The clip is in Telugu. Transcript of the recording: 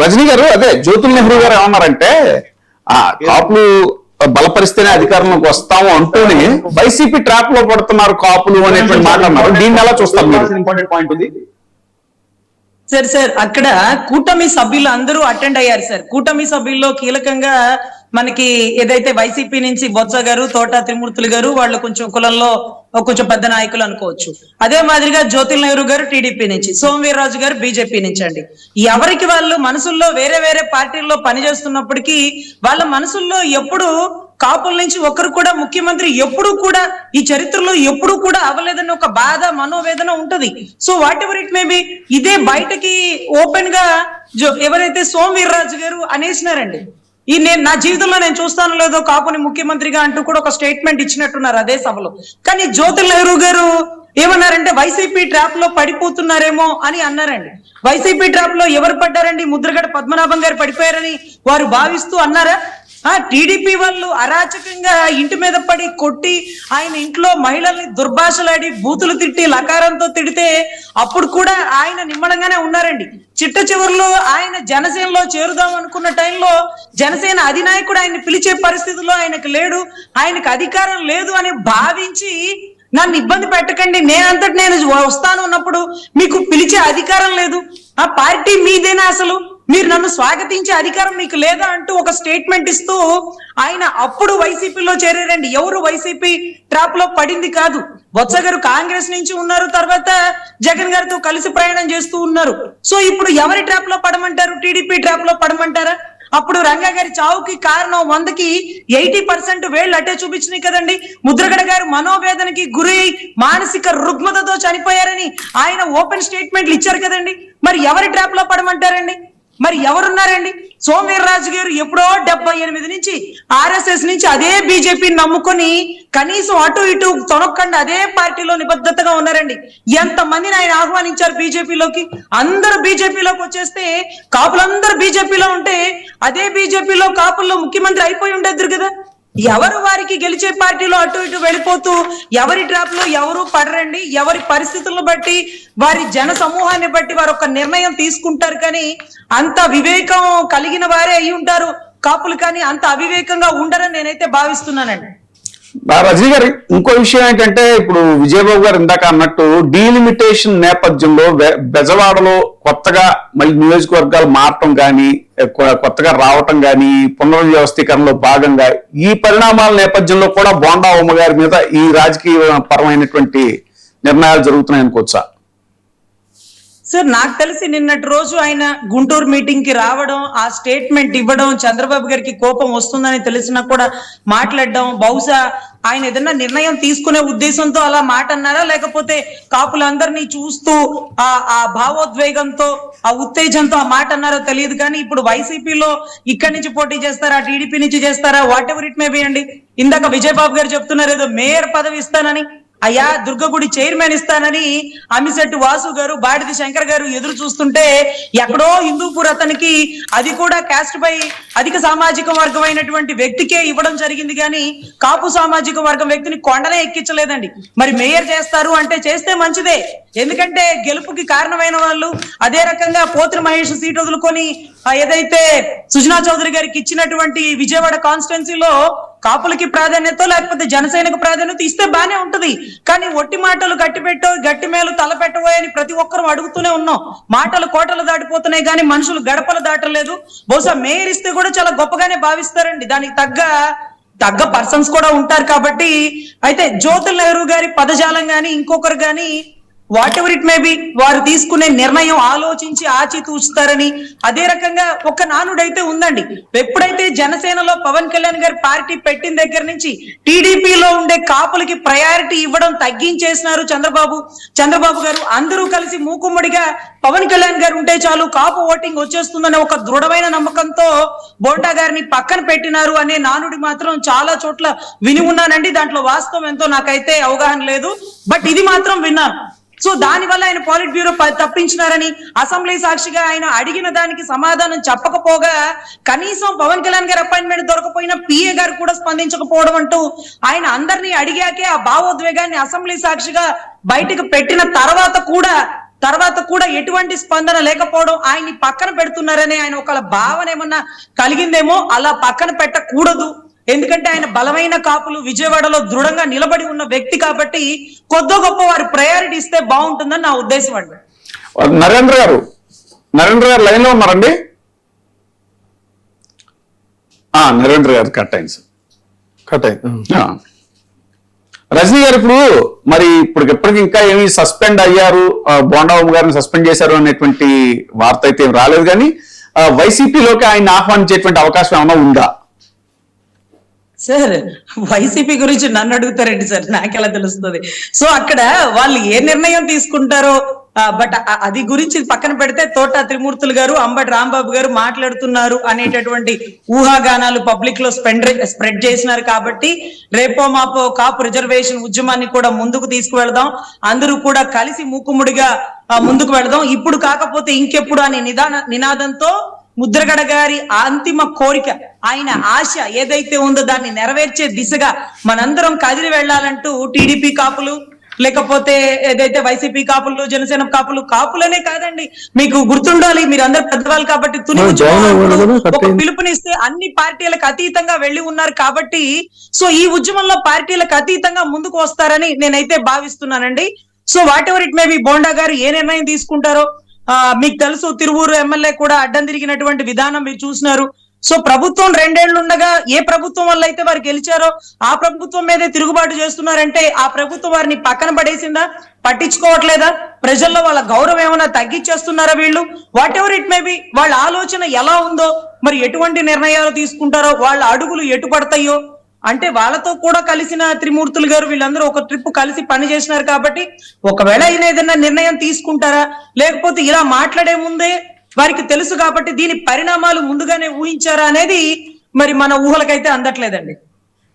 రజనీ గారు అదే జ్యోతుల్ నెహ్రూ గారు ఏమన్నారంటే కాపులు బలపరిస్తేనే అధికారంలోకి వస్తాము అంటూనే వైసీపీ ట్రాప్ లో పడుతున్నారు కాపులు అనేటువంటి మాట అన్నారు. దీన్ని ఎలా చూస్తారు? ఇంపార్టెంట్ పాయింట్ ఉంది సార్ అక్కడ కూటమి సభ్యులు అందరూ అటెండ్ అయ్యారు సార్. కూటమి సభ్యుల్లో కీలకంగా మనకి ఏదైతే వైసీపీ నుంచి బొత్స గారు, తోట త్రిమూర్తులు గారు, వాళ్ళు కొంచెం కులంలో కొంచెం పెద్ద నాయకులు అనుకోవచ్చు. అదే మాదిరిగా జ్యోతిల్ నెహ్రూ గారు టీడీపీ నుంచి, సోమవీర్రాజు గారు బీజేపీ నుంచి అండి. ఎవరికి వాళ్ళు మనసుల్లో వేరే వేరే పార్టీల్లో పనిచేస్తున్నప్పటికీ వాళ్ళ మనసుల్లో ఎప్పుడు కాపుల నుంచి ఒకరు కూడా ముఖ్యమంత్రి ఎప్పుడు కూడా ఈ చరిత్రలో ఎప్పుడు కూడా అవ్వలేదని ఒక బాధ, మనోవేదన ఉంటది. So whatever it may B, ఇదే బయటకి ఓపెన్ గా ఎవరైతే సోమవీర్రాజు గారు అనేసినారండి, ఈ నేను నా జీవితంలో నేను చూస్తాను లేదో కాపుని ముఖ్యమంత్రిగా అంటూ కూడా ఒక స్టేట్మెంట్ ఇచ్చినట్టున్నారు అదే సభలో. కానీ జ్యోతిల్ నెహ్రూ గారు ఏమన్నారంటే వైసీపీ ట్రాప్ లో పడిపోతున్నారేమో అని అన్నారండి. వైసీపీ ట్రాప్ లో ఎవరు పడ్డారండి? ముద్రగడ పద్మనాభం గారు పడిపోయారని వారు భావిస్తూ అన్నారా? టీడీపీ వాళ్ళు అరాచకంగా ఇంటి మీద పడి కొట్టి ఆయన ఇంట్లో మహిళల్ని దుర్భాషలాడి బూతులు తిట్టి లకారంతో తిడితే అప్పుడు కూడా ఆయన నిమ్మడంగానే ఉన్నారండి. చిట్ట చివరిలో ఆయన జనసేనలో చేరుదాం అనుకున్న టైంలో జనసేన అధినాయకుడు ఆయన్ని పిలిచే పరిస్థితుల్లో ఆయనకు లేడు, ఆయనకు అధికారం లేదు అని భావించి నన్ను ఇబ్బంది పెట్టకండి, నేనంతటి నేను వస్తాను అన్నప్పుడు మీకు పిలిచే అధికారం లేదు, ఆ పార్టీ మీదేనా, అసలు మీరు నన్ను స్వాగతించే అధికారం మీకు లేదా అంటూ ఒక స్టేట్మెంట్ ఇస్తూ ఆయన అప్పుడు వైసీపీలో చేరారండి. ఎవరు వైసీపీ ట్రాప్ లో పడింది కాదు. బొత్స గారు కాంగ్రెస్ నుంచి ఉన్నారు, తర్వాత జగన్ గారితో కలిసి ప్రయాణం చేస్తూ ఉన్నారు. సో ఇప్పుడు ఎవరి ట్రాప్ లో పడమంటారు? టీడీపీ ట్రాప్ లో పడమంటారా? అప్పుడు రంగా గారి చావుకి కారణం 100కి 80% వేళ్ళు అట్టే చూపించినాయి కదండి. ముద్రగడ గారు మనోవేదనకి గురి మానసిక రుగ్మతతో చనిపోయారని ఆయన ఓపెన్ స్టేట్మెంట్లు ఇచ్చారు కదండి. మరి ఎవరి ట్రాప్ లో పడమంటారండి? మరి ఎవరున్నారండి? సోమవీర్రాజు గారు ఎప్పుడో 78 నుంచి ఆర్ఎస్ఎస్ నుంచి అదే బీజేపీని నమ్ముకొని కనీసం అటు ఇటు తొనక్కండి అదే పార్టీలో నిబద్ధతగా ఉన్నారండి. ఎంతమందిని ఆయన ఆహ్వానించారు బీజేపీలోకి? అందరూ బీజేపీలోకి వచ్చేస్తే కాపులందరూ బీజేపీలో ఉంటే అదే బీజేపీలో కాపుల్లో ముఖ్యమంత్రి అయిపోయి ఉండేద్దరు కదా. ఎవరు వారికి గెలిచే పార్టీలో అటు ఇటు వెళ్ళిపోతూ ఎవరి ట్రాప్ లో ఎవరు పడరండి. ఎవరి పరిస్థితులను బట్టి వారి జన సమూహాన్ని బట్టి వారు ఒక నిర్ణయం తీసుకుంటారు. కానీ అంత వివేకం కలిగిన వారే అయి ఉంటారు కాపులు, కానీ అంత అవివేకంగా ఉండరని నేనైతే భావిస్తున్నానండి. రజనీ గారు ఇంకో విషయం ఏంటంటే, ఇప్పుడు విజయబాబు గారు ఇందాక అన్నట్టు డీలిమిటేషన్ నేపథ్యంలో బెజవాడలో కొత్తగా మళ్ళీ నియోజకవర్గాలు మారటం కానీ, కొత్తగా రావటం కానీ, పునర్వ్యవస్థీకరణలో భాగంగా ఈ పరిణామాల నేపథ్యంలో కూడా బోండా ఉమ్మ గారి మీద ఈ రాజకీయ పరమైనటువంటి నిర్ణయాలు జరుగుతున్నాయి అనుకోవచ్చా? సార్ నాకు తెలిసి నిన్నటి రోజు ఆయన గుంటూరు మీటింగ్ కి రావడం, ఆ స్టేట్మెంట్ ఇవ్వడం, చంద్రబాబు గారికి కోపం వస్తుందని తెలిసినా కూడా మాట్లాడడం, బహుశా ఆయన ఏదైనా నిర్ణయం తీసుకునే ఉద్దేశంతో అలా మాట అన్నారా, లేకపోతే కాపులందరినీ చూస్తూ ఆ భావోద్వేగంతో ఆ ఉత్తేజంతో ఆ మాట అన్నారో తెలియదు. కానీ ఇప్పుడు వైసీపీలో ఇక్కడి నుంచి పోటీ చేస్తారా, టీడీపీ నుంచి చేస్తారా, what ever it may B అండి. ఇందాక విజయబాబు గారు చెప్తున్నారు ఏదో మేయర్ పదవి ఇస్తానని, అయ్యా దుర్గగుడి చైర్మన్ ఇస్తానని అమిశెట్టి వాసు గారు, బాడిది శంకర్ గారు ఎదురు చూస్తుంటే ఎక్కడో హిందూపూర్ అతనికి, అది కూడా క్యాస్ట్ పై అధిక సామాజిక వర్గం అయినటువంటి వ్యక్తికే ఇవ్వడం జరిగింది. కానీ కాపు సామాజిక వర్గం వ్యక్తిని కొండనే ఎక్కించలేదండి. మరి మేయర్ చేస్తారు అంటే చేస్తే మంచిదే, ఎందుకంటే గెలుపుకి కారణమైన వాళ్ళు. అదే రకంగా పోత్రి మహేష్ సీట్ వదులుకొని ఏదైతే సుజనా చౌదరి గారికి ఇచ్చినటువంటి విజయవాడ కాన్స్టిట్యున్సీలో కాపులకి ప్రాధాన్యత లేకపోతే జనసేనకు ప్రాధాన్యత ఇస్తే బానే ఉంటది. కానీ ఒట్టి మాటలు గట్టి మేలు తలపెట్టబోయని ప్రతి ఒక్కరూ అడుగుతూనే ఉన్నాం. మాటలు కోటలు దాటిపోతున్నాయి కానీ మనుషులు గడపలు దాటలేదు. బహుశా మేయర్ ఇస్తే కూడా చాలా గొప్పగానే భావిస్తారండి, దానికి తగ్గ పర్సన్స్ కూడా ఉంటారు. కాబట్టి అయితే జ్యోతిల్ నెహ్రూ గారి పదజాలం గాని ఇంకొకరు గాని what ever it may B వారు తీసుకునే నిర్ణయం ఆలోచించి ఆచితూస్తారని. అదే రకంగా ఒక నానుడైతే ఉందండి, ఎప్పుడైతే జనసేనలో పవన్ కళ్యాణ్ గారి పార్టీ పెట్టిన దగ్గర నుంచి టీడీపీలో ఉండే కాపులకి ప్రయారిటీ ఇవ్వడం తగ్గించేసినారు చంద్రబాబు గారు. అందరూ కలిసి మూకుమ్మడిగా పవన్ కళ్యాణ్ గారు ఉంటే చాలు కాపు ఓటింగ్ వచ్చేస్తుందనే ఒక దృఢమైన నమ్మకంతో బోండా గారిని పక్కన పెట్టినారు అనే నానుడి మాత్రం చాలా చోట్ల విని ఉన్నానండి. దాంట్లో వాస్తవం ఎంతో నాకైతే అవగాహన లేదు, బట్ ఇది మాత్రం విన్నాను. సో దానివల్ల ఆయన పాలిట్ బ్యూరో తప్పించినారని, అసెంబ్లీ సాక్షిగా ఆయన అడిగిన దానికి సమాధానం చెప్పకపోగా, కనీసం పవన్ కళ్యాణ్ గారి అపాయింట్మెంట్ దొరకపోయినా పిఏ గారు కూడా స్పందించకపోవడం అంటూ ఆయన అందరినీ అడిగాకే ఆ భావోద్వేగాన్ని అసెంబ్లీ సాక్షిగా బయటకు పెట్టిన తర్వాత కూడా తర్వాత కూడా ఎటువంటి స్పందన లేకపోవడం, ఆయన్ని పక్కన పెడుతున్నారనే ఆయన ఒక భావన ఏమన్నా కలిగిందేమో. అలా పక్కన పెట్టకూడదు, ఎందుకంటే ఆయన బలమైన కాపులు విజయవాడలో దృఢంగా నిలబడి ఉన్న వ్యక్తి కాబట్టి కొద్దో గొప్ప వారు ప్రయారిటీ ఇస్తే బాగుంటుందని నా ఉద్దేశం అండి. నరేంద్ర గారు లైన్ లో ఉన్నారండి? నరేంద్ర గారు కట్ అయింది సార్. రజనీ గారు ఇప్పటికి ఇంకా ఏమి సస్పెండ్ అయ్యారు, బోండాబాబు గారిని సస్పెండ్ చేశారు అనేటువంటి వార్త అయితే ఏం రాలేదు, కానీ వైసీపీలోకి ఆయన ఆహ్వానించేటువంటి అవకాశం ఏమైనా ఉందా? సార్, వైసీపీ గురించి నన్ను అడుగుతారండి సార్, నాకెలా తెలుస్తుంది? సో అక్కడ వాళ్ళు ఏ నిర్ణయం తీసుకుంటారో, బట్ అది గురించి పక్కన పెడితే తోట త్రిమూర్తులు గారు, అంబటి రాంబాబు గారు మాట్లాడుతున్నారు అనేటటువంటి ఊహాగానాలు పబ్లిక్ లో స్ప్రెడ్ చేసినారు కాబట్టి రేపో మాపో కాపు రిజర్వేషన్ ఉద్యమాన్ని కూడా ముందుకు తీసుకువెళదాం, అందరూ కూడా కలిసి మూకుముడిగా ముందుకు వెళదాం, ఇప్పుడు కాకపోతే ఇంకెప్పుడు అనే నినాదంతో ముద్రగడ గారి అంతిమ కోరిక, ఆయన ఆశ ఏదైతే ఉందో దాన్ని నెరవేర్చే దిశగా మనందరం కదిలి వెళ్లాలంటూ టీడీపీ కాపులు, లేకపోతే ఏదైతే వైసీపీ కాపులు, జనసేన కాపులనే కాదండి, మీకు గుర్తుండాలి, మీరు అందరు పెద్దవాళ్ళు కాబట్టి ఒక పిలుపునిస్తే అన్ని పార్టీలకు అతీతంగా వెళ్లి ఉన్నారు కాబట్టి సో ఈ ఉద్యమంలో పార్టీలకు అతీతంగా ముందుకు వస్తారని నేనైతే భావిస్తున్నానండి. So whatever it may be, Bonda garu ఏ నిర్ణయం తీసుకుంటారో మీకు తెలుసు, తిరువూరు ఎమ్మెల్యే కూడా అడ్డం తిరిగినటువంటి విధానం మీరు చూసినారు. సో ప్రభుత్వం 2 ఏళ్లు ఉండగా ఏ ప్రభుత్వం వల్ల అయితే వారు గెలిచారో ఆ ప్రభుత్వం మీదే తిరుగుబాటు చేస్తున్నారంటే ఆ ప్రభుత్వం వారిని పక్కన పడేసిందా, పట్టించుకోవట్లేదా, ప్రజల్లో వాళ్ళ గౌరవం ఏమైనా తగ్గించేస్తున్నారా వీళ్ళు? What ever it may B, వాళ్ళ ఆలోచన ఎలా ఉందో, మరి ఎటువంటి నిర్ణయాలు తీసుకుంటారో, వాళ్ళ అడుగులు ఎటు పడతాయో, అంటే వాళ్ళతో కూడా కలిసిన త్రిమూర్తులు గారు వీళ్ళందరూ ఒక ట్రిప్ కలిసి పని చేసినారు కాబట్టి ఒకవేళ ఆయన ఏదైనా నిర్ణయం తీసుకుంటారా, లేకపోతే ఇలా మాట్లాడే ముందే వారికి తెలుసు కాబట్టి దీని పరిణామాలు ముందుగానే ఊహించారా అనేది మరి మన ఊహలకైతే అందట్లేదండి.